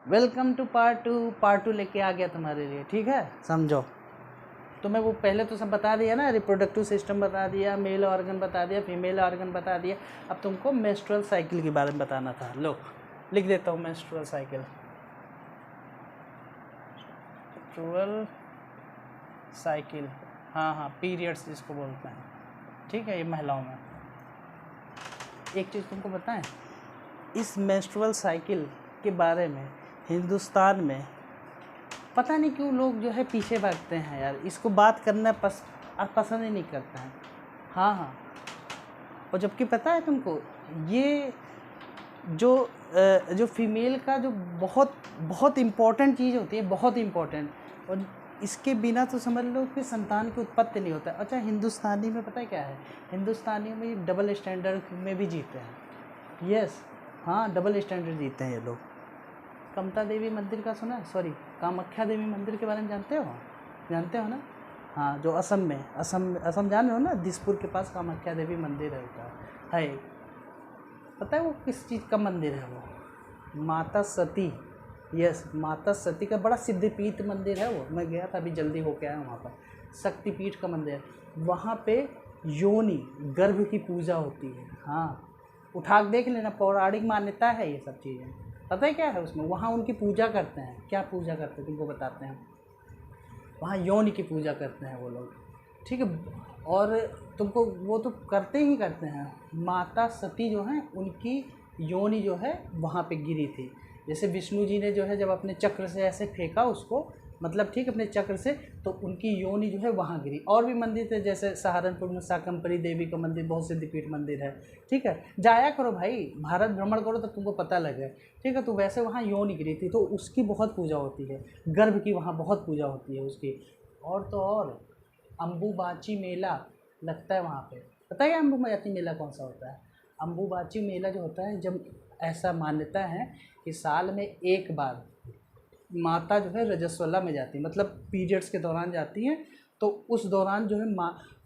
Welcome two part 2 लेके आ गया तुम्हारे लिए। ठीक है, समझो। तुम्हें वो पहले तो सब बता दिया ना, रिप्रोडक्टिव सिस्टम बता दिया, मेल ऑर्गन बता दिया, फीमेल ऑर्गन बता दिया। अब तुमको मेंस्ट्रुअल साइकिल के बारे में बताना था। लो लिख देता हूँ मेंस्ट्रुअल साइकिल। मेंस्ट्रुअल साइकिल, हाँ, पीरियड्स जिसको बोलते हैं। ठीक है, ये महिलाओं में। एक चीज़ तुमको बताएं, इस मेंस्ट्रुअल साइकिल के बारे में हिंदुस्तान में पता नहीं क्यों लोग जो है पीछे भागते हैं यार। इसको बात करना पसंद ही नहीं करते हैं। हाँ, और जबकि पता है तुमको, ये जो फीमेल का जो बहुत बहुत इम्पोर्टेंट चीज़ होती है, बहुत इम्पोर्टेंट, और इसके बिना तो समझ लो कि संतान की उत्पत्ति नहीं होता। अच्छा, हिंदुस्तानी में पता है क्या है, हिंदुस्तानी में डबल स्टैंडर्ड में भी जीते हैं। यस, हाँ, डबल स्टैंडर्ड जीते हैं ये लोग। कमता देवी मंदिर का सुना, सॉरी, कामाख्या देवी मंदिर के बारे में जानते हो ना? हाँ, जो असम जान रहे हो ना, दिसपुर के पास कामाख्या देवी मंदिर है। पता है वो किस चीज़ का मंदिर है? वो माता सती, यस, माता सती का बड़ा सिद्धपीठ मंदिर है वो। मैं गया था, अभी जल्दी होके आया वहाँ पर। शक्तिपीठ का मंदिर है वहाँ पे। योनि गर्भ की पूजा होती है। हाँ, उठा के देख लेना, पौराणिक मान्यता है ये सब चीज़ें। पता है क्या है उसमें? वहाँ उनकी पूजा करते हैं। क्या पूजा करते हैं तुमको बताते हैं। वहाँ योनि की पूजा करते हैं वो लोग। ठीक है, और तुमको वो तो करते ही करते हैं। माता सती जो है, उनकी योनि जो है वहाँ पे गिरी थी। जैसे विष्णु जी ने जो है जब अपने चक्र से ऐसे फेंका उसको, मतलब ठीक अपने चक्र से, तो उनकी योनि जो है वहाँ गिरी। और भी मंदिर थे, जैसे सहारनपुर में शाकंभरी देवी का मंदिर, बहुत सिद्धपीठ मंदिर है। ठीक है, जाया करो भाई, भारत भ्रमण करो तो तुमको पता लगे। ठीक है, तो वैसे वहाँ योनि गिरी थी, तो उसकी बहुत पूजा होती है। गर्भ की वहाँ बहुत पूजा होती है उसकी। और तो और अम्बुबाची मेला लगता है वहाँ पे। पता है अम्बुबाची मेला कौन सा होता है? अम्बुबाची मेला जो होता है, जब ऐसा मान्यता है कि साल में एक बार माता जो है रजस्वला में जाती है, मतलब पीरियड्स के दौरान जाती हैं। तो उस दौरान जो है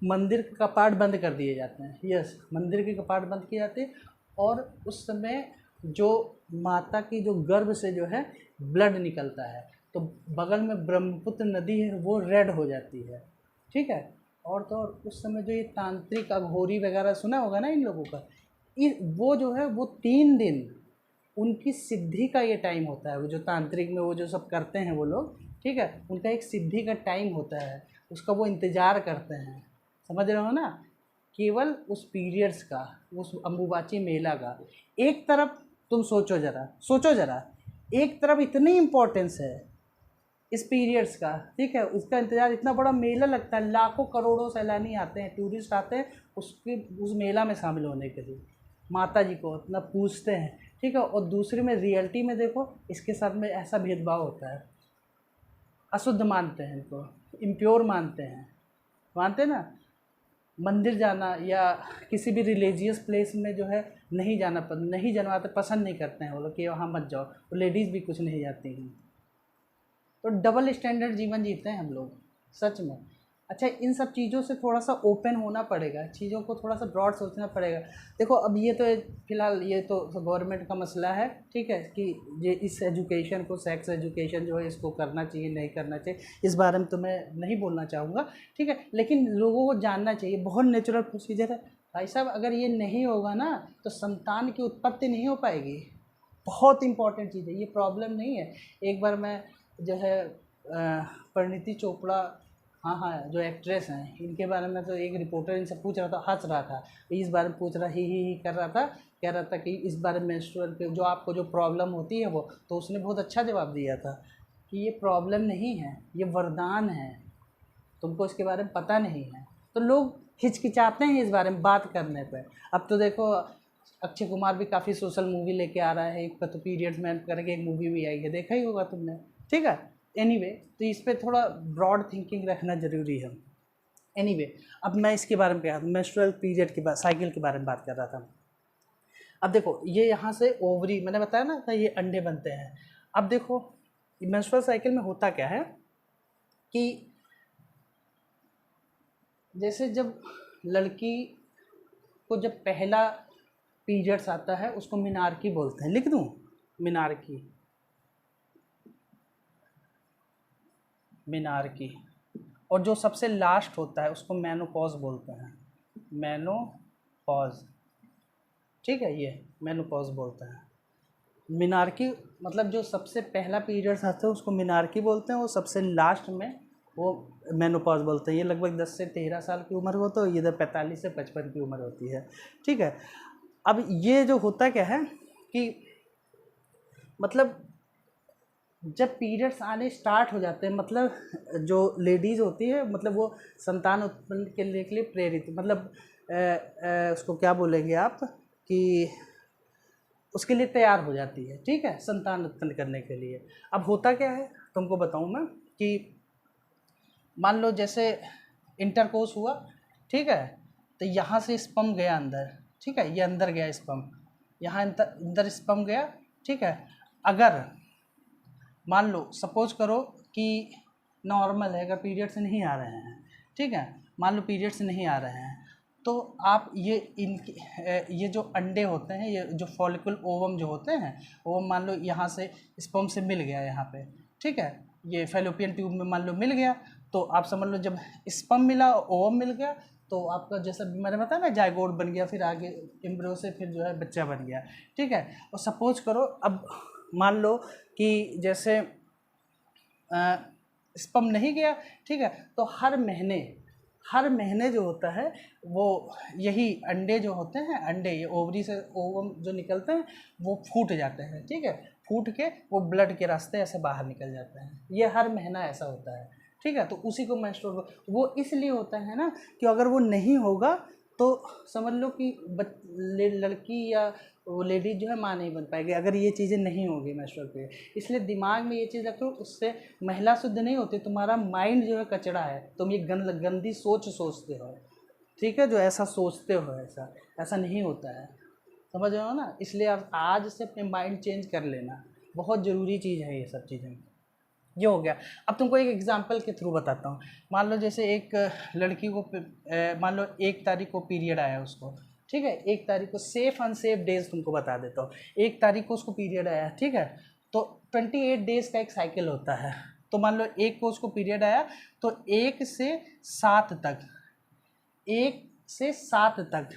मंदिर के कपाट बंद कर दिए जाते हैं। यस, मंदिर के कपाट बंद किए जाते हैं। और उस समय जो माता की जो गर्भ से जो है ब्लड निकलता है, तो बगल में ब्रह्मपुत्र नदी है, वो रेड हो जाती है। ठीक है, और तो और उस समय जो ये तांत्रिक अघोरी वगैरह सुना होगा ना इन लोगों का, वो जो है वो 3 दिन उनकी सिद्धि का ये टाइम होता है। वो जो तांत्रिक में वो जो सब करते हैं वो लोग, ठीक है, उनका एक सिद्धि का टाइम होता है, उसका वो इंतज़ार करते हैं। समझ रहे हो ना? केवल उस पीरियड्स का, उस अम्बुबाची मेला का। एक तरफ तुम सोचो ज़रा, एक तरफ इतनी इम्पोर्टेंस है इस पीरियड्स का, ठीक है, उसका इंतज़ार, इतना बड़ा मेला लगता है, लाखों करोड़ों सैलानी आते हैं, टूरिस्ट आते हैं उस मेला में शामिल होने के लिए। माता जी को इतना पूजते हैं। ठीक है, और दूसरे में रियलिटी में देखो, इसके साथ में ऐसा भेदभाव होता है। अशुद्ध मानते हैं इनको, इम्प्योर मानते हैं ना। मंदिर जाना या किसी भी रिलीजियस प्लेस में जो है नहीं जाना पसंद नहीं करते हैं वो लोग कि वहाँ मत जाओ। वो लेडीज़ भी कुछ नहीं जाती हैं। तो डबल स्टैंडर्ड जीवन जीते हैं हम लोग, सच में। अच्छा, इन सब चीज़ों से थोड़ा सा ओपन होना पड़ेगा, चीज़ों को थोड़ा सा ब्रॉड सोचना पड़ेगा। देखो, अब ये तो फ़िलहाल ये तो गवर्नमेंट का मसला है, ठीक है, कि ये इस एजुकेशन को, सेक्स एजुकेशन जो है इसको करना चाहिए नहीं करना चाहिए, इस बारे में तो मैं नहीं बोलना चाहूँगा। ठीक है, लेकिन लोगों को जानना चाहिए, बहुत नेचुरल प्रोसीजर है भाई साहब। अगर ये नहीं होगा ना तो संतान की उत्पत्ति नहीं हो पाएगी। बहुत इंपॉर्टेंट चीज़ है, ये प्रॉब्लम नहीं है। एक बार मैं जो है परिणीति चोपड़ा, हाँ, जो एक्ट्रेस हैं, इनके बारे में तो एक रिपोर्टर इनसे पूछ रहा था, हंस रहा था, इस बारे में पूछ रहा, ही कर रहा था, कह रहा था कि इस बारे में मेंस्ट्रुअल पे जो आपको जो प्रॉब्लम होती है वो, तो उसने बहुत अच्छा जवाब दिया था कि ये प्रॉब्लम नहीं है, ये वरदान है, तुमको इसके बारे में पता नहीं है। तो लोग हिचकिचाते हैं इस बारे में बात करने पर। अब तो देखो, अक्षय कुमार भी काफ़ी सोशल मूवी लेके आ रहा है, एक तो पीरियड्स मैन करके एक मूवी भी आई है, देखा ही होगा तुमने। ठीक है, एनीवे, तो इस पे थोड़ा ब्रॉड थिंकिंग रखना ज़रूरी है। एनीवे, अब मैं इसके बारे में क्या, मेंस्ट्रुअल पीरियड के बाद साइकिल के बारे में बात कर रहा था। अब देखो, ये यहाँ से ओवरी, मैंने बताया ना था, ये अंडे बनते हैं। अब देखो, मेंस्ट्रुअल साइकिल में होता क्या है कि जैसे जब लड़की को जब पहला पीरियड्स आता है, उसको मिनार्की बोलते हैं। लिख दूँ? Menarche, menarche. और जो सबसे लास्ट होता है उसको मेनोपॉज बोलते हैं, मेनोपॉज, ठीक है, ये मेनोपॉज बोलते हैं। मिनार्की मतलब जो सबसे पहला पीरियड्स आता है उसको मिनार्की बोलते हैं, और सबसे लास्ट में वो मेनोपॉज बोलते हैं। ये लगभग 10 से 13 साल की उम्र हो तो इधर 45 से 55 की उम्र होती है, ठीक है। अब ये जो होता क्या है कि मतलब जब पीरियड्स आने स्टार्ट हो जाते हैं, मतलब जो लेडीज़ होती है मतलब वो संतान उत्पन्न के लिए प्रेरित, मतलब उसको क्या बोलेंगे आप कि उसके लिए तैयार हो जाती है, ठीक है, संतान उत्पन्न करने के लिए। अब होता क्या है तुमको बताऊं मैं कि मान लो जैसे इंटरकोर्स हुआ, ठीक है, तो यहाँ से स्पर्म गया अंदर, ठीक है, ये अंदर गया स्पर्म, यहाँ अंदर स्पर्म गया, ठीक है। अगर मान लो सपोज करो कि नॉर्मल है, अगर पीरियड्स नहीं आ रहे हैं, ठीक है, मान लो पीरियड्स नहीं आ रहे हैं, तो आप ये जो अंडे होते हैं, ये जो फॉलिकल ओवम जो होते हैं, ओवम मान लो यहाँ से स्पर्म से मिल गया यहाँ पे, ठीक है, ये फैलोपियन ट्यूब में मान लो मिल गया, तो आप समझ लो जब स्पर्म मिला, ओवम मिल गया, तो आपका जैसा मैंने बताया ना जायगोट बन गया, फिर आगे एम्ब्रियो से फिर जो है बच्चा बन गया, ठीक है। और सपोज करो अब मान लो कि जैसे स्पर्म नहीं गया, ठीक है, तो हर महीने जो होता है वो यही अंडे जो होते हैं, अंडे ये ओवरी से ओवम जो निकलते हैं वो फूट जाते हैं, ठीक है, फूट के वो ब्लड के रास्ते ऐसे बाहर निकल जाते हैं। ये हर महीना ऐसा होता है, ठीक है। तो उसी को मेंस्ट्रुअल वो इसलिए होता है ना कि अगर वो नहीं होगा तो समझ लो कि लड़की या वो लेडीज जो है माँ नहीं बन पाएगी, अगर ये चीज़ें नहीं होगी मेंस्ट्रुअल पीरियड। इसलिए दिमाग में ये चीज़ रखो, उससे महिला शुद्ध नहीं होती, तुम्हारा माइंड जो है कचड़ा है, तुम ये गंदी सोच सोचते हो, ठीक है, जो ऐसा सोचते हो ऐसा नहीं होता है, समझ रहे हो ना। इसलिए आप आज से अपने माइंड चेंज कर लेना, बहुत ज़रूरी चीज़ है ये सब चीज़ें। ये हो गया। अब तुमको एक एग्जांपल के थ्रू बताता हूँ। मान लो जैसे एक लड़की को मान लो 1 तारीख को पीरियड आया उसको, ठीक है, 1 तारीख को सेफ अनसेफ डेज तुमको बता देता हूँ। 1 तारीख को उसको पीरियड आया, ठीक है, तो 28 डेज का एक साइकिल होता है। तो मान लो 1 को उसको पीरियड आया, तो 1 से 7 तक, 1 से 7 तक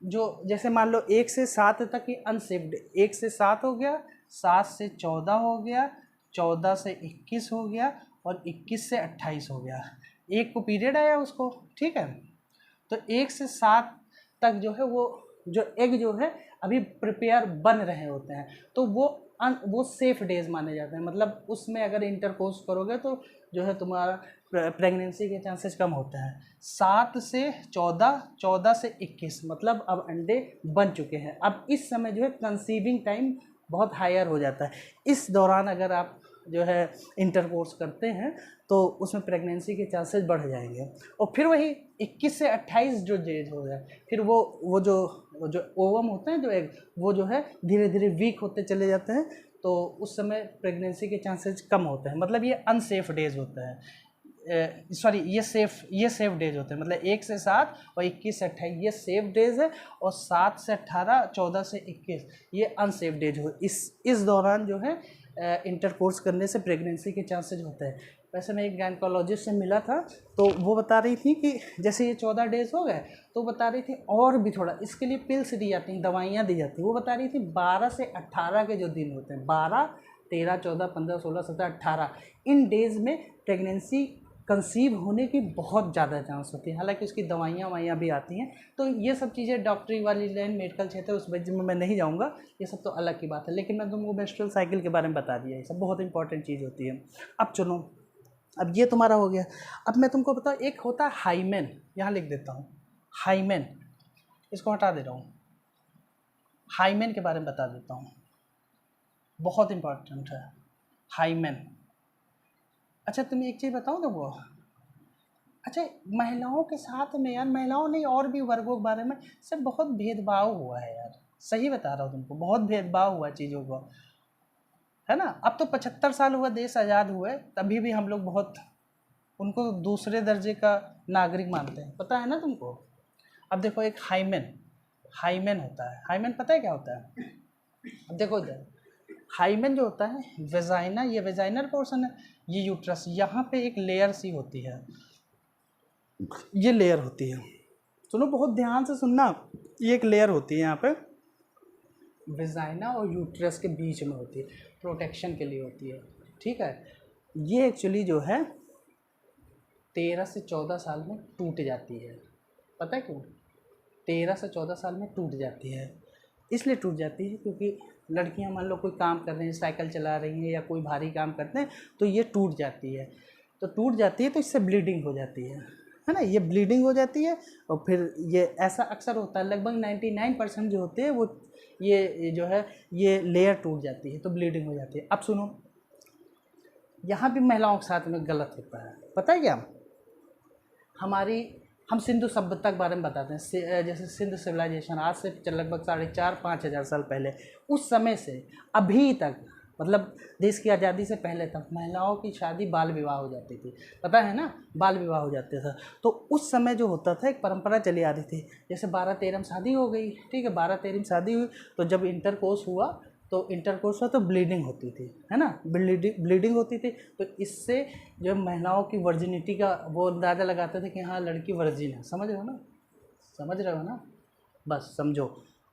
जो जैसे मान लो 1 से 7 तक ही अनसेफ डे, 1 से 7 हो गया, 7 से 14 हो गया, 14 से 21 हो गया, और 21 से 28 हो गया। 1 को पीरियड आया उसको, ठीक है, तो 1 से 7 तक जो है वो जो एग जो है अभी प्रिपेयर बन रहे होते हैं, तो वो सेफ डेज माने जाते हैं। मतलब उसमें अगर इंटरकोर्स करोगे तो जो है तुम्हारा प्रेगनेंसी के चांसेस कम होते हैं। 7 से 14, 14 से 21 मतलब अब अंडे बन चुके हैं। अब इस समय जो है कंसीविंग टाइम बहुत हायर हो जाता है। इस दौरान अगर आप जो है इंटरकोर्स करते हैं तो उसमें प्रेगनेंसी के चांसेस बढ़ जाएंगे। और फिर वही 21 से 28 जो डेज हो जाए, फिर वो जो ओवम होते हैं, जो एग, वो जो है धीरे धीरे वीक होते चले जाते हैं, तो उस समय प्रेगनेंसी के चांसेस कम होते हैं। मतलब ये अनसेफ डेज होता है, सॉरी ये सेफ डेज होते हैं। मतलब 1 से 7 और 21 से 28 ये सेफ डेज है, और 7 से 18, 14 से 21 ये अनसेफ डेज हो। इस दौरान जो है इंटरकोर्स करने से प्रेगनेंसी के चांसेस होते हैं। वैसे मैं एक गायनकोलॉजिस्ट से मिला था, तो वो बता रही थी कि जैसे ये 14 डेज हो गए, तो बता रही थी और भी थोड़ा इसके लिए पिल्स दी जाती हैं, दवाइयाँ दी जाती हैं। वो बता रही थी 12 से 18 के जो दिन होते हैं, 12, 13, 14, 15, 16, 17, 18 इन डेज़ में प्रेगनेंसी कंसीव होने की बहुत ज़्यादा चांस होती है। हालांकि उसकी दवाइयाँ भी आती हैं। तो ये सब चीज़ें डॉक्टरी वाली लाइन, मेडिकल क्षेत्र, उस वजह में मैं नहीं जाऊँगा, ये सब तो अलग की बात है। लेकिन मैं तुमको मेंस्ट्रुअल साइकिल के बारे में बता दिया, ये सब बहुत इंपॉर्टेंट चीज़ होती है। अब चलो, अब ये तुम्हारा हो गया। अब मैं तुमको बताऊँ, एक होता है हाइमेन, यहाँ लिख देता हूँ हाइमेन, इसको हटा दे रहा हूँ। हाइमेन के बारे में बता देता हूँ, बहुत इंपॉर्टेंट है हाइमेन। अच्छा तुम्हें एक चीज़ बताऊँ तो वो, अच्छा महिलाओं के साथ में यार, महिलाओं नहीं और भी वर्गों के बारे में सब बहुत भेदभाव हुआ है यार, सही बता रहा हूँ तुमको, बहुत भेदभाव हुआ चीज़ों को, है ना। अब तो 75 साल हुआ देश आज़ाद हुए, तभी भी हम लोग बहुत उनको दूसरे दर्जे का नागरिक मानते हैं, पता है ना तुमको। अब देखो एक हाइमेन होता है, हाइमेन पता है क्या होता है। अब देखो इधर, हाइमेन जो होता है वेजाइना, ये वेजाइनल पोर्शन है, ये यूट्रस, यहाँ पे एक लेयर सी होती है, ये लेयर होती है, सुनो बहुत ध्यान से सुनना, ये एक लेयर होती है यहाँ पे वेजाइना और यूट्रस के बीच में होती है, प्रोटेक्शन के लिए होती है, ठीक है। ये एक्चुअली जो है 13 से 14 साल में टूट जाती है, पता है क्यों? 13 से 14 साल में टूट जाती है, इसलिए टूट जाती है क्योंकि लड़कियां मान लो कोई काम कर रही हैं, साइकिल चला रही हैं या कोई भारी काम करते हैं तो ये टूट जाती है, तो टूट जाती है तो इससे ब्लीडिंग हो जाती है ना, ये ब्लीडिंग हो जाती है। और फिर ये ऐसा अक्सर होता है, लगभग 99% जो होते हैं वो ये जो है ये लेयर टूट जाती है तो ब्लीडिंग हो जाती है। अब सुनो, यहाँ भी महिलाओं के साथ में गलत होता है, पता है क्या? हम सिंधु सभ्यता के बारे में बताते हैं, जैसे सिंधु सिविलाइजेशन आज से लगभग 4,500-5,000 हज़ार साल पहले, उस समय से अभी तक, मतलब देश की आज़ादी से पहले तक महिलाओं की शादी बाल विवाह हो जाती थी, पता है ना, बाल विवाह हो जाते थे। तो उस समय जो होता था एक परंपरा चली आ रही थी, जैसे 12-13 में शादी हो गई, ठीक है, 12-13 में शादी हुई तो जब इंटरकोर्स हुआ तो ब्लीडिंग होती थी, है ना, ब्लीडिंग होती थी, तो इससे जो महिलाओं की वर्जिनिटी का वो अंदाज़ा लगाते थे कि हाँ लड़की वर्जिन है, समझ रहे हो ना, बस समझो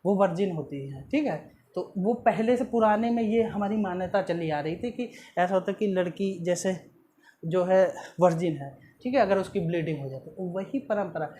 वो वर्जिन होती है, ठीक है। तो वो पहले से पुराने में ये हमारी मान्यता चली आ रही थी कि ऐसा होता है कि लड़की जैसे जो है वर्जिन है, ठीक है, अगर उसकी ब्लीडिंग हो जाती है, वही परंपरा,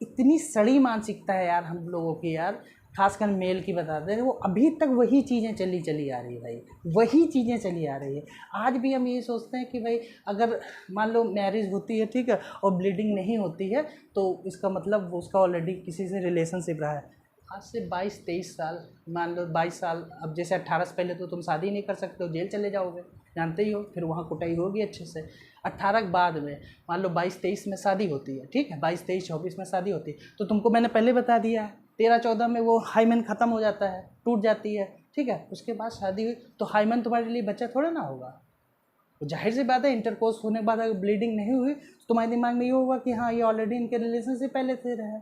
इतनी सड़ी मानसिकता है यार हम लोगों की, यार खासकर मेल की बताते हैं, वो अभी तक वही चीज़ें चली आ रही है भाई, वही चीज़ें चली आ रही है। आज भी हम ये सोचते हैं कि भाई अगर मान लो मैरिज होती है, ठीक है, और ब्लीडिंग नहीं होती है तो इसका मतलब उसका ऑलरेडी किसी से रिलेशनशिप रहा है। आज से 22-23 साल, मान लो 22 साल, अब जैसे 18 से पहले तो तुम शादी नहीं कर सकते हो, जेल चले जाओगे, जानते ही हो, फिर वहाँ कुटाई होगी अच्छे से। 18 के बाद में मान लो 22-23 में शादी होती है, ठीक है, 22-23-24 में शादी होती है, तो तुमको मैंने पहले बता दिया है 13-14 में वो हाइमेन ख़त्म हो जाता है, टूट जाती है, ठीक है, उसके बाद शादी हुई तो हाइमेन तुम्हारे लिए बच्चा थोड़ा ना होगा। तो जाहिर सी बात है इंटरकोर्स होने के बाद अगर ब्लीडिंग नहीं हुई तो तुम्हारे दिमाग में ये होगा कि हाँ ये ऑलरेडी इनके रिलेशन से पहले से रहे।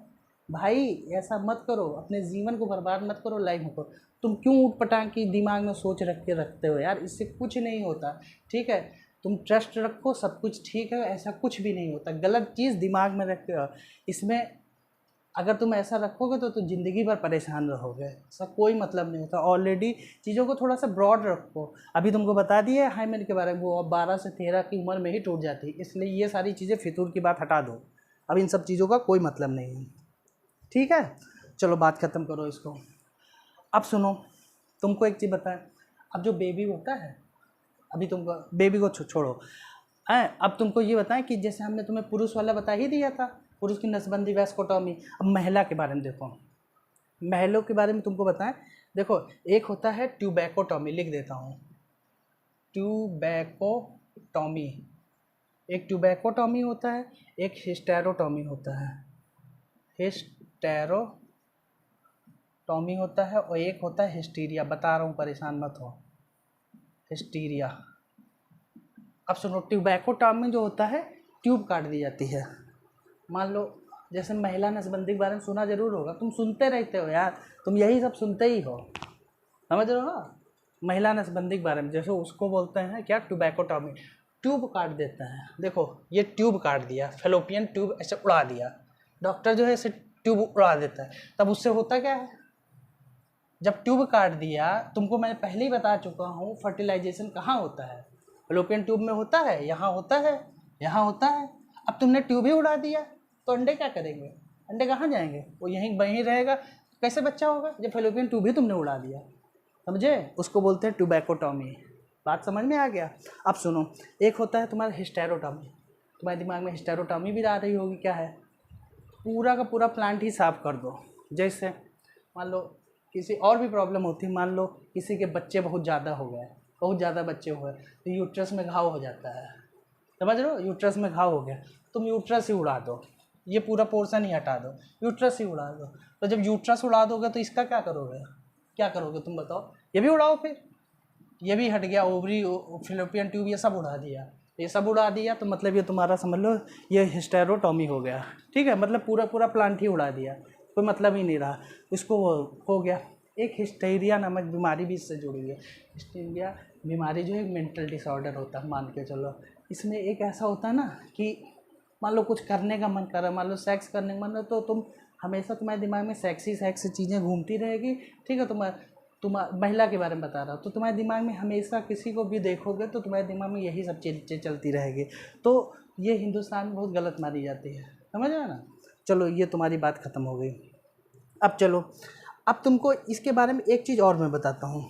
भाई ऐसा मत करो, अपने जीवन को बर्बाद मत करो, लाइफ में करो। तुम क्यों ऊट पटांग की दिमाग में सोच रखते हो यार, इससे कुछ नहीं होता, ठीक है। तुम ट्रस्ट रखो, सब कुछ ठीक है, ऐसा कुछ भी नहीं होता। गलत चीज़ दिमाग में रखते हो, इसमें अगर तुम ऐसा रखोगे तो ज़िंदगी भर परेशान रहोगे, इसका कोई मतलब नहीं होता। ऑलरेडी चीज़ों को थोड़ा सा ब्रॉड रखो। अभी तुमको बता दिया है हाइमेन के बारे में, वो 12 से 13 की उम्र में ही टूट जाती है, इसलिए ये सारी चीज़ें फितूर की बात हटा दो, अब इन सब चीज़ों का कोई मतलब नहीं है, ठीक है। चलो बात ख़त्म करो इसको। अब सुनो, तुमको एक चीज़ बताएं, अब जो बेबी होता है, अभी तुमको बेबी को छोड़ो, अब तुमको ये बताएं कि जैसे हमने तुम्हें पुरुष वाला बता ही दिया था, पुरुष की नसबंदी वैस्कोटॉमी, अब महिला के बारे में देखो, महिलाओं के बारे में तुमको बताएं। देखो एक होता है ट्यूबैकोटॉमी, लिख देता हूँ, ट्यूबैकोटॉमी, एक ट्यूबैकोटॉमी होता है, एक हिस्टेरोटॉमी होता है, हिस्टेरोटॉमी होता है, और एक होता है हिस्टीरिया, बता रहा हूँ परेशान मत हो, हिस्टीरिया। अब सुनो, ट्यूबैकोटॉमी जो होता है ट्यूब काट दी जाती है। मान लो जैसे महिला नसबंदी के बारे में सुना जरूर होगा, तुम सुनते रहते हो यार, तुम यही सब सुनते ही हो, समझ रहे हो। महिला नसबंदी के बारे में जैसे उसको बोलते हैं क्या, ट्यूबैकोटॉमी, ट्यूब काट देता है। देखो ये ट्यूब काट दिया, फेलोपियन ट्यूब ऐसे उड़ा दिया, डॉक्टर जो है ऐसे ट्यूब उड़ा देता है, तब उससे होता क्या है, जब ट्यूब काट दिया, तुमको मैं पहले ही बता चुका हूँ फर्टिलाइजेशन कहाँ होता है, फेलोपियन ट्यूब में होता है, यहाँ होता है, यहाँ होता है। अब तुमने ट्यूब ही उड़ा दिया तो अंडे क्या करेंगे, अंडे कहाँ जाएंगे, वो वहीं रहेगा, कैसे बच्चा होगा जब फेलोपियन ट्यूब ही तुमने उड़ा दिया, समझे। उसको बोलते हैं ट्यूबैकोटॉमी, बात समझ में आ गया। अब सुनो, एक होता है तुम्हारा हिस्टेरोटॉमी, तुम्हारे दिमाग में हिस्टेरोटॉमी भी आ रही होगी, क्या है, पूरा का पूरा प्लांट ही साफ कर दो। जैसे मान लो किसी और भी प्रॉब्लम होती है, मान लो किसी के बच्चे बहुत ज़्यादा हो गए, बहुत ज़्यादा बच्चे हुए तो यूट्रस में घाव हो जाता है, समझ रहे हो, यूट्रस में घाव हो गया, तुम यूट्रस ही उड़ा दो, ये पूरा पोर्शन ही हटा दो, यूट्रस ही उड़ा दो। तो जब यूट्रस उड़ा दोगे तो इसका क्या करोगे तुम बताओ, ये भी उड़ाओ, फिर ये भी हट गया, ओवरी, फेलोपियन ट्यूब, ये सब उड़ा दिया, तो मतलब ये तुम्हारा समझ लो ये हिस्टेरोटॉमी हो गया, ठीक है, मतलब पूरा प्लांट ही उड़ा दिया, कोई मतलब ही नहीं रहा, इसको हो गया। एक हिस्टीरिया नामक बीमारी भी इससे जुड़ी है। हिस्टीरिया बीमारी जो है एक मेंटल डिसऑर्डर होता है, मान के चलो। इसमें एक ऐसा होता है ना कि मान लो कुछ करने का मन कर रहा है, मान लो सेक्स करने का मन है, तो तुम हमेशा तुम्हारे दिमाग में सेक्सी चीज़ें घूमती रहेगी, ठीक है। तुम महिला के बारे में बता रहा हूँ, तो तुम्हारे दिमाग में हमेशा किसी को भी देखोगे तो तुम्हारे दिमाग में यही सब चीज़ें चलती रहेगी। तो ये हिंदुस्तान में बहुत गलत मानी जाती है, समझ रहे हो ना। चलो ये तुम्हारी बात ख़त्म हो गई। अब चलो, अब तुमको इसके बारे में एक चीज़ और मैं बताता हूँ।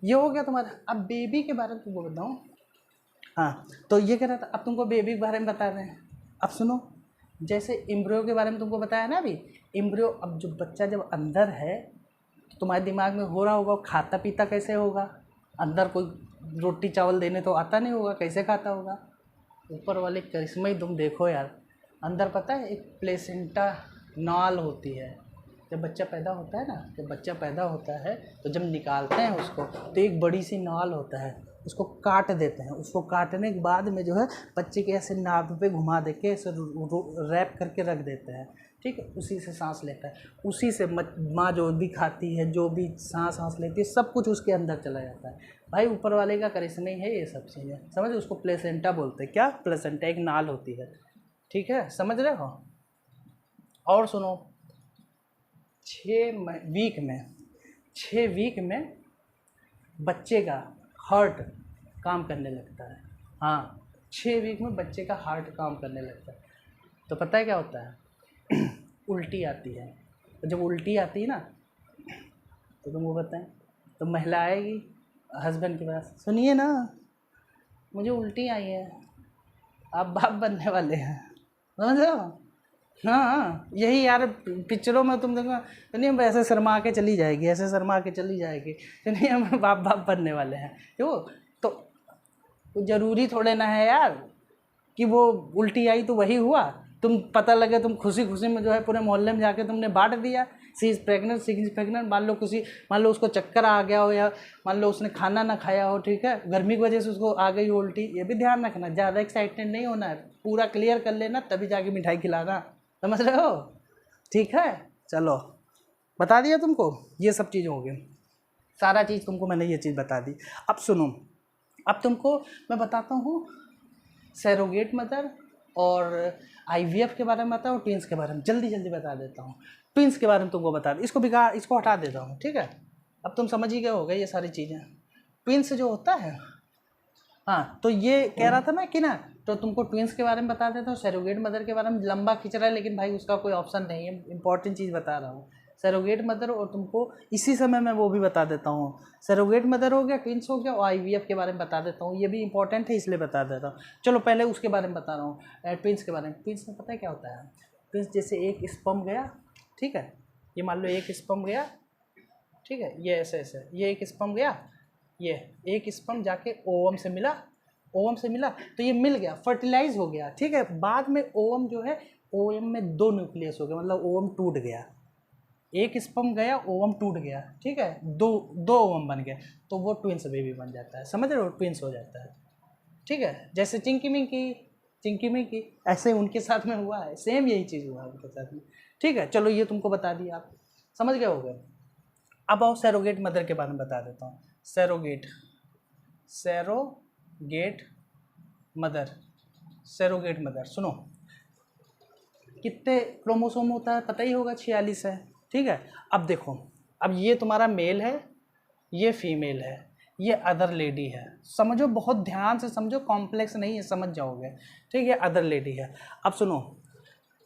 ये हो गया तुम्हारा। अब बेबी के बारे में तुमको बताऊँ। हाँ, तो ये कह रहा था, अब तुमको बेबी के बारे में बता रहे हैं। अब सुनो, जैसे एम्ब्रियो के बारे में तुमको बताया ना अभी। एम्ब्रियो, अब जो बच्चा जब अंदर है तो तुम्हारे दिमाग में हो रहा होगा खाता पीता कैसे होगा। अंदर कोई रोटी चावल देने तो आता नहीं होगा, कैसे खाता होगा। ऊपर वाले करिश्मा ही तुम देखो यार। अंदर पता है एक प्लेसेंटा नाल होती है। जब बच्चा पैदा होता है ना, जब बच्चा पैदा होता है तो जब निकालते हैं उसको तो एक बड़ी सी नाल होता है, उसको काट देते हैं। उसको काटने के बाद में जो है बच्चे के ऐसे नाभि पे घुमा दे के ऐसे रैप करके रख देते हैं, ठीक है। उसी से सांस लेता है, उसी से माँ जो भी खाती है, जो भी सांस लेती है, सब कुछ उसके अंदर चला जाता है। भाई ऊपर वाले का करिश्मा ही है ये सब चीज़ें, समझ। उसको प्लेसेंटा बोलते हैं। क्या प्लेसेंटा? एक नाल होती है, ठीक है, समझ रहे हो। और सुनो, 6 वीक में बच्चे का हार्ट काम करने लगता है। हाँ, 6 वीक में बच्चे का हार्ट काम करने लगता है। तो पता है क्या होता है? उल्टी आती है। तो जब उल्टी आती है ना तो तुमको बताएं, तो महिला आएगी हस्बैंड के पास, सुनिए ना मुझे उल्टी आई है, आप बाप बनने वाले हैं, समझ रहे हो। हाँ, यही यार पिक्चरों में तुम देखो तो नहीं, ऐसे शर्मा के चली जाएगी, ऐसे शर्मा के चली जाएगी, तो नहीं हम बाप बनने वाले हैं। क्यों? तो ज़रूरी थोड़े ना है यार कि वो उल्टी आई तो वही हुआ। तुम पता लगे तुम खुशी में जो है पूरे मोहल्ले में जाके तुमने बांट दिया सी इज़ प्रेग्नेंट। मान लो उसको चक्कर आ गया हो, या मान लो उसने खाना ना खाया हो, ठीक है, गर्मी की वजह से उसको आ गई हो उल्टी। ये भी ध्यान रखना, ज़्यादा एक्साइटेड नहीं होना है, पूरा क्लियर कर लेना तभी जाके मिठाई खिलाना, समझ रहे हो, ठीक है। चलो बता दिया तुमको, ये सब चीज़ हो गई, सारा चीज़ तुमको मैंने ये चीज़ बता दी। अब सुनो, अब तुमको मैं बताता हूँ सैरोगेट मदर और IVF के बारे में बताऊँ, ट्विंस के बारे में जल्दी बता देता हूँ। ट्विंस के बारे में तुमको बता दें, इसको हटा देता हूँ, ठीक है। अब तुम समझ ही गए होगे ये सारी चीज़ें। ट्विंस जो होता है, हाँ, तो ये कह रहा था मैं कि ना, तो तुमको ट्विंस के बारे में बता देता हूँ। सैरोगेट मदर के बारे में लंबा खिंच रहा है, लेकिन भाई उसका कोई ऑप्शन नहीं है, इंपॉर्टेंट चीज़ बता रहा हूँ। सैरोगेट मदर, और तुमको इसी समय मैं वो भी बता देता हूँ। सैरोगेट मदर हो गया, ट्विंस हो गया, और IVF के बारे में बता देता हूँ। ये भी इंपॉर्टेंट है इसलिए बता देता हूँ। चलो पहले उसके बारे में बता रहा हूँ, ट्विंस के बारे में। ट्विंस में पता है क्या होता है? ट्विंस जैसे एक स्पर्म गया, ठीक है, ये मान लो एक स्पर्म गया, ठीक है, ये ऐसे ये एक स्पर्म गया, ये एक स्पर्म जाके ओवम से मिला, तो ये मिल गया, फर्टिलाइज हो गया, ठीक है। बाद में ओवम जो है, ओवम में 2 न्यूक्लियस हो गया, मतलब ओवम टूट गया। एक स्पर्म गया, ओवम टूट गया, ठीक है, दो ओवम बन गए, तो वो ट्विंस बेबी बन जाता है, समझ रहे हो, ट्विंस हो जाता है, ठीक है। जैसे चिंकी मिंकी ऐसे उनके साथ में हुआ है, सेम यही चीज़ हुआ है उनके साथ में, ठीक है। चलो ये तुमको बता दिया, आप समझ गए होगे। अब आओ सैरोगेट मदर के बारे में बता देता हूँ। सैरोगेट मदर, सुनो, कितने क्रोमोसोम होता है पता ही होगा, 46 है, ठीक है। अब देखो, अब ये तुम्हारा मेल है, ये फीमेल है, ये अदर लेडी है, समझो, बहुत ध्यान से समझो, कॉम्प्लेक्स नहीं है, समझ जाओगे, ठीक है। अदर लेडी है। अब सुनो,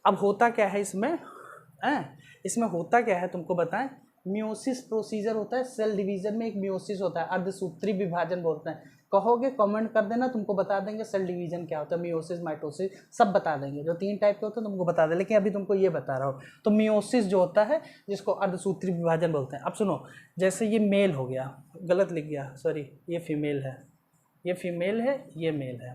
अब होता क्या है इसमें होता क्या है तुमको बताएं। मियोसिस प्रोसीजर होता है, सेल डिवीजन में एक मियोसिस होता है, अर्धसूत्री विभाजन बोलते हैं। कहोगे कमेंट कर देना, तुमको बता देंगे सेल डिवीजन क्या होता है, मियोसिस, माइटोसिस सब बता देंगे, जो 3 टाइप के होते हैं तुमको बता दें, लेकिन अभी तुमको ये बता रहा हूँ। तो मियोसिस जो होता है, जिसको अर्धसूत्री विभाजन बोलते हैं। अब सुनो, जैसे ये मेल हो गया, गलत लिख गया, सॉरी, ये फीमेल है, ये मेल है,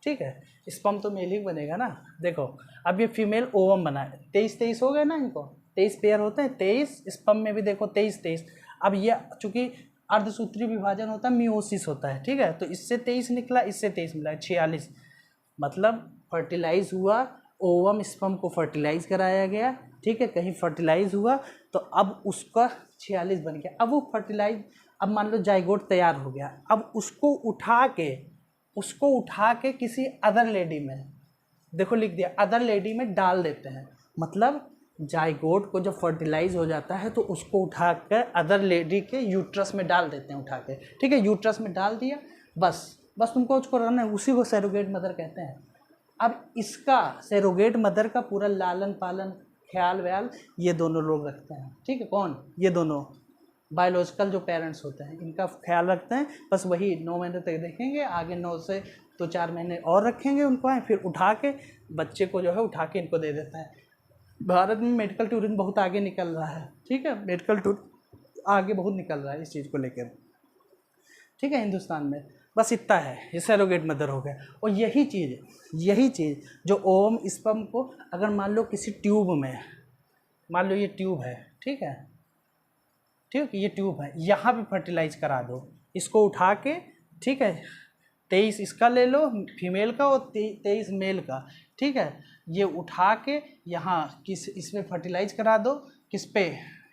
ठीक है। स्पर्म तो मेल ही बनेगा ना। देखो, अब ये फीमेल ओवम बना है, 23 हो गए ना, इनको 23 पेयर होते हैं, 23 स्पर्म में भी देखो 23। अब ये चूंकि अर्धसूत्री विभाजन होता है, मियोसिस होता है, ठीक है, तो इससे 23 निकला, इससे 23 मिला, 46, मतलब फर्टिलाइज हुआ, ओवम स्पर्म को फर्टिलाइज कराया गया, ठीक है, कहीं फर्टिलाइज हुआ, तो अब उसका 46 बन गया। अब वो फर्टिलाइज, अब मान लो जाइगोट तैयार हो गया, अब उसको उठा के किसी अदर लेडी में, देखो लिख दिया, अदर लेडी में डाल देते हैं। मतलब जाइगोट को जब फर्टिलाइज हो जाता है तो उसको उठा कर अदर लेडी के यूट्रस में डाल देते हैं, उठा के, ठीक है, यूट्रस में डाल दिया, बस तुमको उसको रखना है, उसी को सैरोगेट मदर कहते हैं। अब इसका सैरोगेट मदर का पूरा लालन पालन, ख्याल व्याल ये दोनों लोग रखते हैं, ठीक है। कौन? ये दोनों बायोलॉजिकल जो पेरेंट्स होते हैं, इनका ख्याल रखते हैं। बस वही 9 महीने तक देखेंगे, आगे 9 से तो 4 महीने और रखेंगे उनको, फिर उठा के बच्चे को जो है उठा के इनको दे देता है। भारत में मेडिकल टूरिज्म बहुत आगे निकल रहा है, ठीक है, मेडिकल टूर आगे बहुत निकल रहा है इस चीज़ को लेकर, ठीक है, हिंदुस्तान में। बस इतना है, ये सैरोगेट मदर हो गया। और यही चीज़ जो ओवम स्पर्म को, अगर मान लो किसी ट्यूब में, मान लो ये ट्यूब है, ठीक है, ये ट्यूब है, यहाँ पे फर्टिलाइज करा दो, इसको उठा के, ठीक है, 23 इसका ले लो फीमेल का और 23 मेल का, ठीक है, ये उठा के यहाँ इसमें फर्टिलाइज करा दो, किस पे?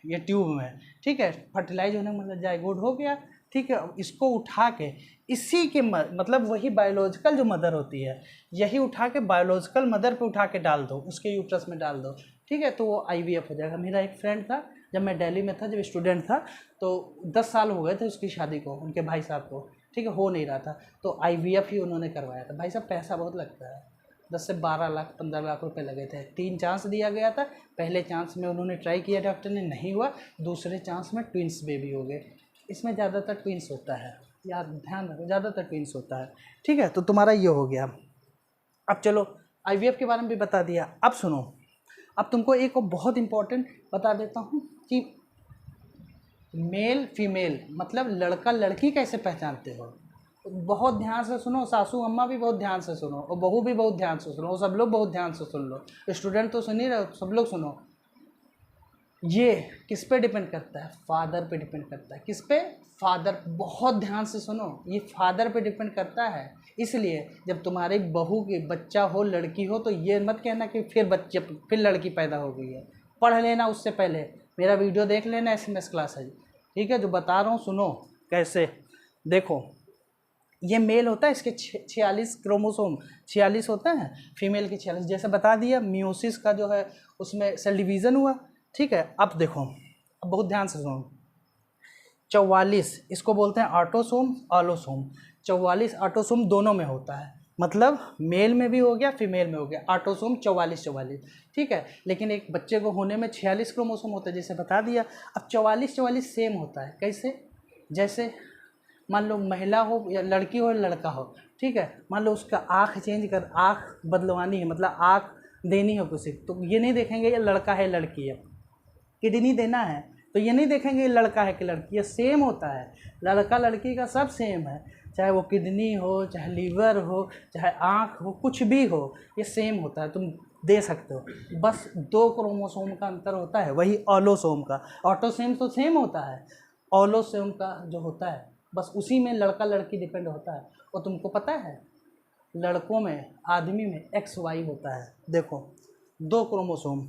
ये ट्यूब में, ठीक है, फर्टिलाइज होने का मतलब जाइगोट हो गया, ठीक है। इसको उठा के इसी के मतलब वही बायोलॉजिकल जो मदर होती है, यही उठा के बायोलॉजिकल मदर पे उठा के डाल दो, उसके यूट्रस में डाल दो, ठीक है, तो वो IVF हो जाएगा। मेरा एक फ्रेंड था, जब मैं दिल्ली में था, जब स्टूडेंट था, तो 10 साल हो गए थे उसकी शादी को, उनके भाई साहब को, ठीक है, हो नहीं रहा था, तो IVF ही उन्होंने करवाया था। भाई साहब पैसा बहुत लगता है, 10 से 12 लाख 15 लाख रुपए लगे थे। 3 चांस दिया गया था, पहले चांस में उन्होंने ट्राई किया, डॉक्टर ने, नहीं हुआ, दूसरे चांस में ट्विंस बेबी हो गए। इसमें ज़्यादातर ट्विंस होता है, यार ध्यान रखो, ज़्यादातर ट्विंस होता है, ठीक है। तो तुम्हारा ये हो गया। अब चलो IVF के बारे में भी बता दिया। अब सुनो, अब तुमको एक और बहुत इम्पोर्टेंट बता देता हूँ कि मेल फीमेल मतलब लड़का लड़की कैसे पहचानते हो। बहुत ध्यान से सुनो, सासू अम्मा भी बहुत ध्यान से सुनो, और बहू भी बहुत ध्यान से सुनो, सब लोग बहुत ध्यान से सुन लो, स्टूडेंट तो सुन ही रहे हो, सब लोग सुनो। ये किस पे डिपेंड करता है? फादर पे डिपेंड करता है। किस पे? फादर। बहुत ध्यान से सुनो, ये फादर पे डिपेंड करता है। इसलिए जब तुम्हारी बहू की बच्चा हो, लड़की हो, तो ये मत कहना कि फिर लड़की पैदा हो गई है। पढ़ लेना उससे पहले, मेरा वीडियो देख लेना, SMS क्लास है, ठीक है, जो बता रहा हूँ सुनो कैसे। देखो, ये मेल होता है, इसके 46 क्रोमोसोम 46 होते हैं, फीमेल के 46, जैसे बता दिया। मियोसिस का जो है उसमें सेल डिवीज़न हुआ, ठीक है। अब देखो, अब बहुत ध्यान से सुनो, 44 इसको बोलते हैं ऑटोसोम, ऑलोसोम। 44 ऑटोसोम दोनों में होता है, मतलब मेल में भी हो गया, फीमेल में हो गया, ऑटोसोम 44, ठीक है। लेकिन एक बच्चे को होने में 46 क्रोमोसोम होता है, जैसे बता दिया। अब 44 सेम होता है, कैसे? जैसे मान लो महिला हो या लड़की हो या लड़का हो, ठीक है, मान लो उसका आँख चेंज कर, आँख बदलवानी है, मतलब आँख देनी हो किसी, तो ये नहीं देखेंगे ये लड़का है लड़की है। किडनी देना है तो ये नहीं देखेंगे ये लड़का है कि लड़की है, सेम होता है, लड़का लड़की का सब सेम है, चाहे वो किडनी हो, चाहे लीवर हो, चाहे आँख हो, कुछ भी हो, ये सेम होता है, तुम दे सकते हो। बस 2 क्रोमोसोम का अंतर होता है, वही ऑलोसोम का। ऑटोसोम तो सेम होता है, ऑलोसोम का जो होता है बस उसी में लड़का लड़की डिपेंड होता है। और तुमको पता है लड़कों में, आदमी में XY होता है, देखो 2 क्रोमोसोम,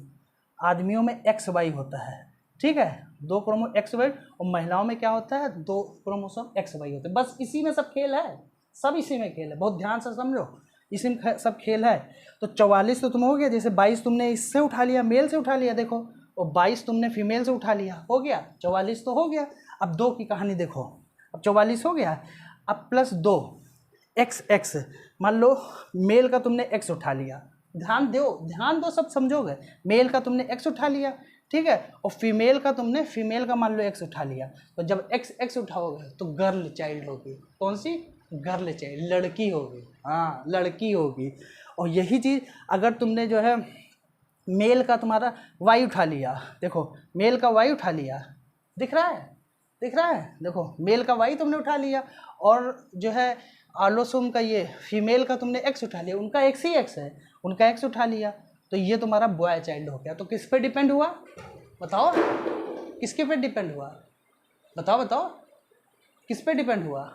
आदमियों में XY होता है, ठीक है, 2 क्रोमोसोम XY, और महिलाओं में क्या होता है? 2 क्रोमोसोम XY होते हैं। बस इसी में सब खेल है, सब इसी में खेल है, बहुत ध्यान से समझो, इसी में सब खेल है। तो 44 तो तुम हो गया, जैसे 22 तुमने इससे उठा लिया, मेल से उठा लिया, देखो, और 22 तुमने फीमेल से उठा लिया, हो गया 44 तो हो गया। अब 2 की कहानी देखो, अब 44 हो गया, अब प्लस 2 XX, मान लो मेल का तुमने X उठा लिया, ध्यान दो, सब समझोगे। मेल का तुमने X उठा लिया, ठीक है, और फीमेल का मान लो X उठा लिया, तो जब X उठाओगे तो गर्ल चाइल्ड होगी। कौन सी? गर्ल चाइल्ड, लड़की होगी, हाँ लड़की होगी। और यही चीज़ अगर तुमने जो है मेल का तुम्हारा Y उठा लिया, देखो मेल का Y उठा लिया, दिख रहा है, देखो मेल का Y तुमने उठा लिया, और जो है ऑलोसोम का ये फीमेल का तुमने X उठा लिया, उनका X ही X है, उनका X उठा लिया, तो ये तुम्हारा बॉय चाइल्ड हो गया। तो किस पे डिपेंड हुआ? बताओ किसके पे डिपेंड हुआ? बताओ किस पे डिपेंड हुआ?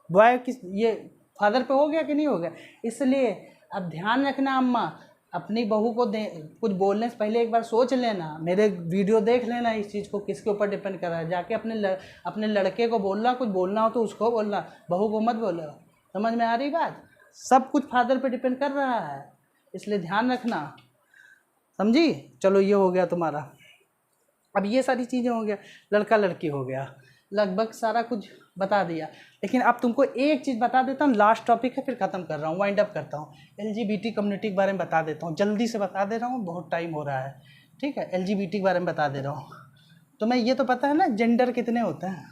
बॉय किस, ये फादर पे हो गया कि नहीं हो गया? इसलिए अब ध्यान रखना अम्मा, अपनी बहू को दे कुछ बोलने से पहले एक बार सोच लेना, मेरे वीडियो देख लेना इस चीज़ को किसके ऊपर डिपेंड कर रहा है। जाके अपने लड़के को बोलना, कुछ बोलना हो तो उसको बोलना, बहू को मत बोलो। समझ में आ रही बात? सब कुछ फादर पे डिपेंड कर रहा है, इसलिए ध्यान रखना, समझी? चलो ये हो गया तुम्हारा। अब ये सारी चीज़ें हो गया, लड़का लड़की हो गया, लगभग सारा कुछ बता दिया। लेकिन अब तुमको एक चीज़ बता देता हूँ, लास्ट टॉपिक है, फिर ख़त्म कर रहा हूँ, वाइंड अप करता हूँ। LGBT कम्युनिटी के बारे में बता देता हूँ, जल्दी से बता दे रहा हूँ, बहुत टाइम हो रहा है, ठीक है। LGBT के बारे में बता दे रहा हूँ। तुम्हें ये तो पता है ना जेंडर कितने होते हैं?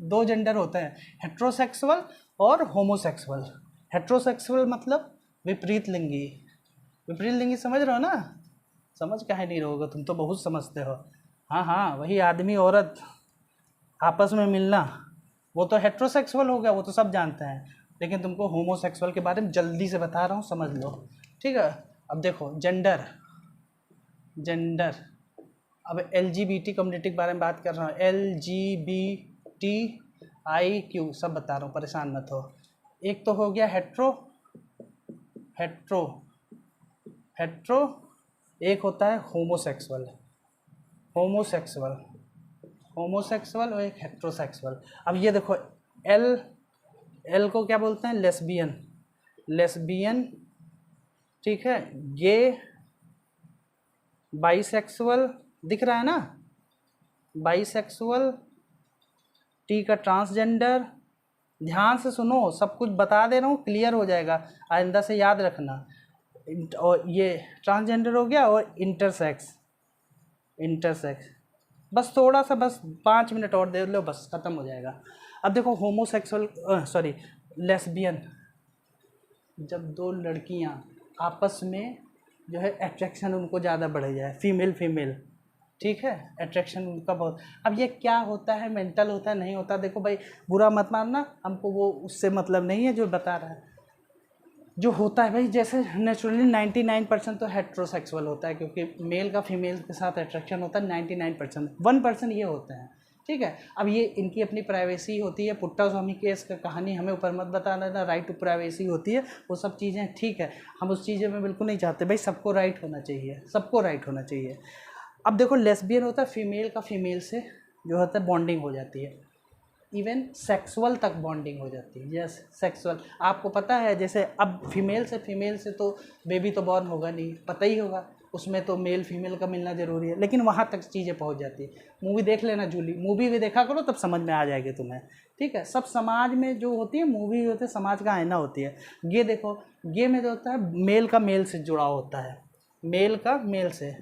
2 जेंडर होते हैं, हेट्रोसेक्सुअल और होमोसेक्सुअल। हेट्रोसेक्सुअल मतलब विपरीत लिंगी। विपरीत लिंगी समझ रहे हो ना? समझ काहे नहीं रहोगे, तुम तो बहुत समझते हो। हाँ हाँ, वही आदमी औरत आपस में मिलना, वो तो हेट्रोसेक्सुअल हो गया, वो तो सब जानते हैं। लेकिन तुमको होमोसेक्सुअल के बारे में जल्दी से बता रहा हूँ, समझ लो, ठीक है। अब देखो जेंडर, अब LGBT कम्युनिटी के बारे में बात कर रहा हूँ, LGBTIQ सब बता रहा हूँ, परेशान मत हो। एक तो हो गया हेट्रो, एक होता है होमोसेक्सुअल और एक हेट्रोसेक्सुअल। अब ये देखो एल को क्या बोलते हैं? लेस्बियन, ठीक है। गे, बाइसेक्सुअल, दिख रहा है ना? बाइसेक्सुअल, टी का ट्रांसजेंडर। ध्यान से सुनो, सब कुछ बता दे रहा हूँ, क्लियर हो जाएगा, आइंदा से याद रखना। और ये ट्रांसजेंडर हो गया, और इंटरसेक्स, बस थोड़ा सा, बस 5 मिनट और दे लो, बस ख़त्म हो जाएगा। अब देखो लेस्बियन, जब 2 लड़कियां आपस में जो है अट्रैक्शन उनको ज़्यादा बढ़ जाए, फीमेल, ठीक है, अट्रैक्शन उनका बहुत। अब ये क्या होता है, मेंटल होता है, नहीं होता? देखो भाई, बुरा मत मानना, हमको वो उससे मतलब नहीं है जो बता रहा है। जो होता है भाई, जैसे नेचुरली 99% तो हेट्रोसेक्सुअल होता है, क्योंकि मेल का फीमेल के साथ अट्रैक्शन होता है 99%, 1% ये होते हैं, ठीक है। अब ये इनकी अपनी प्राइवेसी होती है, पुट्टा स्वामी केस का कहानी हमें ऊपर मत बता देना, राइट टू प्राइवेसी होती है, वो सब चीज़ें ठीक है, हम उस चीज़ें में बिल्कुल नहीं चाहते भाई, सबको राइट होना चाहिए। अब देखो लेस्बियन होता है, फीमेल का फीमेल से जो होता है बॉन्डिंग हो जाती है, इवन सेक्सुअल तक बॉन्डिंग हो जाती है। यस, सेक्सुअल, आपको पता है, जैसे अब फीमेल से तो बेबी तो बॉर्न होगा नहीं, पता ही होगा, उसमें तो मेल फीमेल का मिलना ज़रूरी है, लेकिन वहाँ तक चीज़ें पहुँच जाती है। मूवी देख लेना जूली, मूवी भी देखा करो, तब समझ में आ जाएगी तुम्हें, ठीक है। सब समाज में जो होती है, मूवी होती है, समाज का आईना होती है। ये देखो, ये में जो होता है मेल का मेल से जुड़ाव होता है, मेल का मेल से।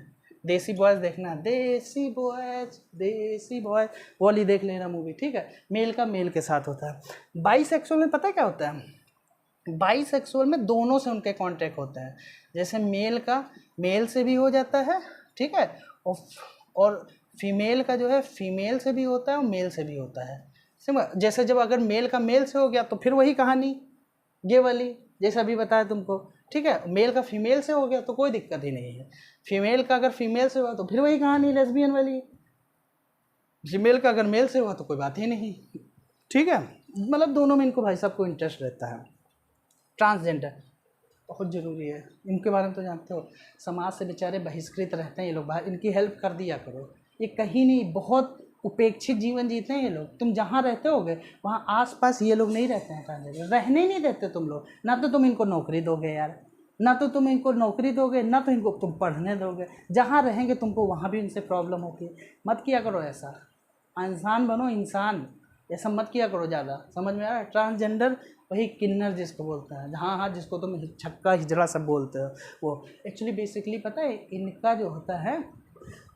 देसी बॉयज़ देखना, देसी बॉयज़ वाली देख लेना मूवी, ठीक है। मेल का मेल के साथ होता है। बाईसेक्सुअल में पता है क्या होता है? बाईसेक्सुअल में दोनों से उनके कांटेक्ट होते हैं, जैसे मेल का मेल से भी हो जाता है, ठीक है, और फीमेल का जो है फीमेल से भी होता है और मेल से भी होता है। समझ? जैसे जब अगर मेल का मेल से हो गया तो फिर वही कहानी, ये वाली जैसा अभी बताया तुमको, ठीक है। मेल का फीमेल से हो गया तो कोई दिक्कत ही नहीं है, फीमेल का अगर फीमेल से हुआ तो फिर वही कहानी लेस्बियन वाली, फीमेल का अगर मेल से हुआ तो कोई बात ही नहीं, ठीक है। मतलब दोनों में इनको भाई साहब को इंटरेस्ट रहता है। ट्रांसजेंडर बहुत ज़रूरी है, इनके बारे में तो जानते हो, समाज से बेचारे बहिष्कृत रहते हैं ये लोग, बाहर इनकी हेल्प कर दिया करो। ये कहीं नहीं, बहुत उपेक्षित जीवन जीते हैं ये लोग। तुम जहाँ रहते होगे वहाँ आसपास ये लोग नहीं रहते हैं, ट्रांसजेंडर रहने ही नहीं देते तुम लोग। ना तो तुम इनको नौकरी दोगे यार, ना तो तुम इनको नौकरी दोगे, ना तो इनको तुम पढ़ने दोगे। जहाँ रहेंगे तुमको वहाँ भी इनसे प्रॉब्लम होती है। मत किया करो ऐसा, इंसान बनो इंसान, ऐसा मत किया करो ज़्यादा। समझ में आ रहा है? ट्रांसजेंडर वही किन्नर जिसको बोलते हैं, हाँ हाँ, जिसको तुम छक्का हिजड़ा सब बोलते हो, वो एक्चुअली बेसिकली पता है इनका जो होता है,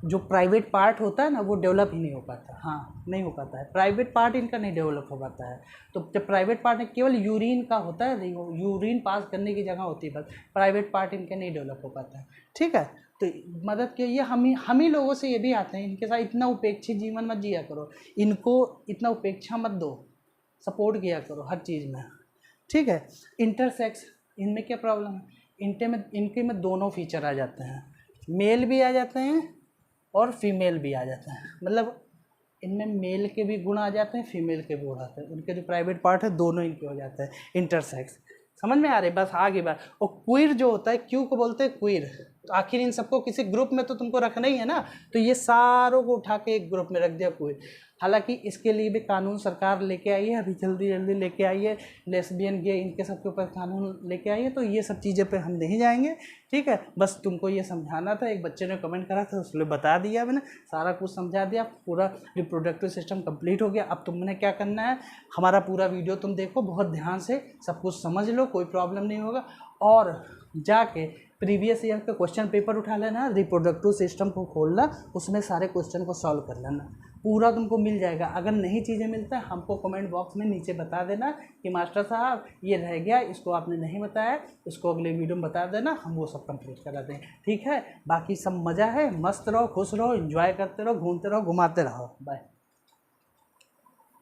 जो प्राइवेट पार्ट होता है ना, वो डेवलप ही नहीं हो पाता। हाँ, नहीं हो पाता है, प्राइवेट पार्ट इनका नहीं डेवलप हो पाता है। तो जब प्राइवेट पार्ट में केवल यूरिन का होता है, यूरिन पास करने की जगह होती है, बस प्राइवेट पार्ट इनके नहीं डेवलप हो पाता है, ठीक है। तो मदद के ये हम ही लोगों से ये भी आते हैं, इनके साथ इतना उपेक्षित जीवन मत जिया करो, इनको इतना उपेक्षा मत दो, सपोर्ट किया करो हर चीज़ में, ठीक है। इंटरसेक्स, इनमें क्या प्रॉब्लम है? इनके में दोनों फीचर आ जाते हैं, मेल भी आ जाते हैं और फीमेल भी आ जाते हैं। मतलब इनमें मेल के भी गुण आ जाते हैं, फीमेल के भी गुण आते हैं, उनके जो प्राइवेट पार्ट है दोनों इनके हो जाते हैं, इंटरसेक्स। समझ में आ रही बस आगे बात। और क्वीर जो होता है, क्यू को बोलते हैं क्वीर, तो आखिर इन सबको किसी ग्रुप में तो तुमको रखना ही है ना, तो ये सारों को उठा के एक ग्रुप में रख दिया क्वीर। हालांकि इसके लिए भी कानून सरकार लेके आई है, अभी जल्दी जल्दी लेके आई है, लेस्बियन गे इनके सबके ऊपर कानून लेके आई है, तो ये सब चीज़ें पे हम नहीं जाएंगे, ठीक है। बस तुमको ये समझाना था, एक बच्चे ने कमेंट करा था उसने बता दिया, मैंने सारा कुछ समझा दिया, पूरा रिप्रोडक्टिव सिस्टम कंप्लीट हो गया। अब तुमने क्या करना है, हमारा पूरा वीडियो तुम देखो बहुत ध्यान से, सब कुछ समझ लो, कोई प्रॉब्लम नहीं होगा। और जाके प्रीवियस ईयर का क्वेश्चन पेपर उठा लेना, रिप्रोडक्टिव सिस्टम को खोलना, उसमें सारे क्वेश्चन को सॉल्व कर लेना, पूरा तुमको मिल जाएगा। अगर नहीं चीज़ें मिलता है हमको कमेंट बॉक्स में नीचे बता देना कि मास्टर साहब ये रह गया, इसको आपने नहीं बताया, इसको अगले वीडियो में बता देना, हम वो सब कंप्लीट करा दें, ठीक है। बाकी सब मज़ा है, मस्त रहो, खुश रहो, एंजॉय करते रहो, घूमते रहो, घुमाते रहो, बाय।